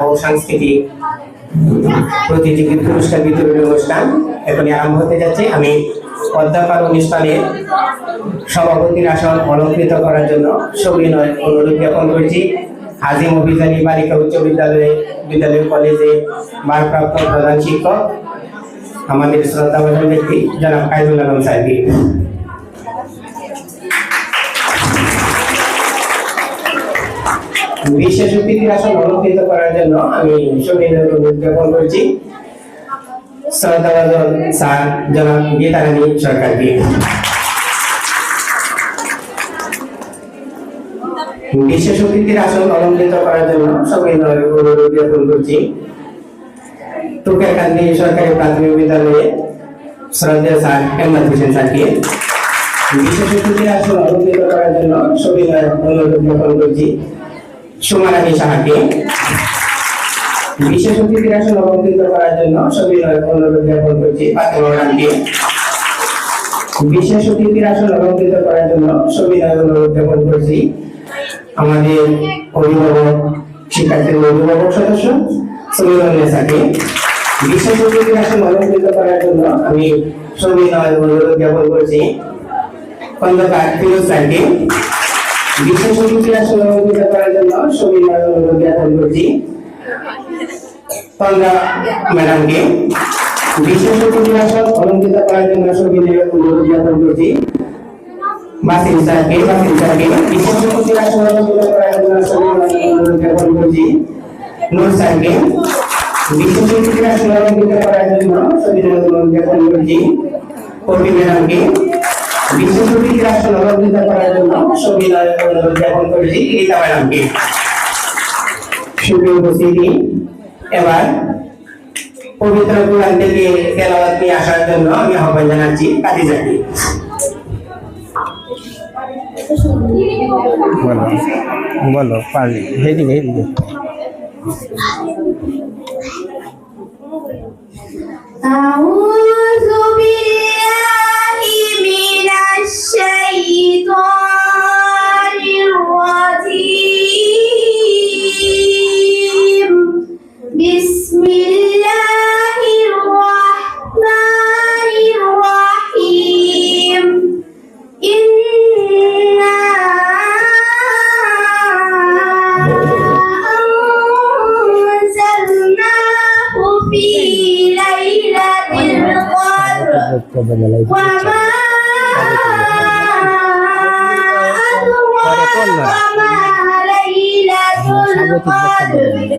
ও সাংস্কৃতিক প্রতিযোগিতা পুরস্কার বিতরণী অনুষ্ঠান এখনই আরম্ভ হতে যাচ্ছে। আমি অধ্যাপক অনুষ্ঠানের সভাপতির আসন অলঙ্কৃত করার জন্য সবিনয় অনুরোধ জ্ঞাপন করছি হাজিম অভিযানী বালিকা উচ্চ বিদ্যালয় কলেজে ভারপ্রাপ্ত প্রধান শিক্ষক আমাদের শ্রদ্ধাভাজন ব্যক্তি জনাব কায়দুল আলম সাহেবকে। বিশেষ অতিথির আসন অলঙ্কৃত করার জন্য আমি সবিনয় অনুরোধ জ্ঞাপন করছি শ্রদ্ধাভাজন স্যার জনাব গীতারানী সরকারকে। বিশেষ অতিথির আসন অলঙ্কৃত করার জন্য সবিনয় অনুরোধ জ্ঞাপন করছি টুকেরকান্দি সরকারি প্রাথমিক বিদ্যালয়ে শ্রদ্ধেয় স্যার হেমন্ত হোসেন স্যারকে। বিশেষ অতিথির আসন অলঙ্কৃত করার জন্য সবিনয় অনুরোধ জ্ঞাপন করছি সুমারানী সাহাকে। বিশেষ অতিথির আসন অলঙ্কৃত করার জন্য সবিনয় অনুরোধ জ্ঞাপন করছি ফাতেমা ম্যাডামকে। বিশেষ অতিথির আসন অলঙ্কৃত করার জন্য সবিনয় অনুরোধ জ্ঞাপন করছি আমাদের অভিভাবক শিক্ষার্থীর অভিভাবক সদস্য সুমিরুন্নেসাকে। বিশেষ অতিথির আসন অলঙ্কৃত করার জন্য আমি সবিনয় অনুরোধ জ্ঞাপন করছি খন্দকার ফিরোজ স্যারকে। বিশেষ অতিথির আসন অলঙ্কৃত করার জন্য সবিনয় অনুরোধ জ্ঞাপন করছি তন্দ্রা ম্যাডামকে। বিশেষ অতিথির আসন অলঙ্কৃত করার জন্য সবিনয় অনুরোধ জ্ঞাপন করছি বাসির স্যারকে। বিশেষ অতিথির আসন অলঙ্কৃত করার জন্য সবিনয় অনুরোধ জ্ঞাপন করছি নূর স্যারকে। বিশেষ অতিথির আসন অলঙ্কৃত করার জন্য সবিনয় অনুরোধ জ্ঞাপন করছি কবি ম্যাডামকে। বিশেষ অতিথির আসন অলঙ্কৃত করার জন্য সবিনয় অনুরোধ জ্ঞাপন করছি গীতা ম্যাডামকে। সুপ্রিয় উপস্থিতি, এবার পবিত্র কোরআন থেকে তেলাওয়াত নিয়ে আসার জন্য আমি আহ্বান জানাচ্ছি কাদিজাকে। বলো পারলি হেদিকে أعوذ بالله من الشيطان الرجيم بسم الله الرحمن الرحيم إنا أنزلناه في ليلة القدر وما أدراك ما ليلة القدر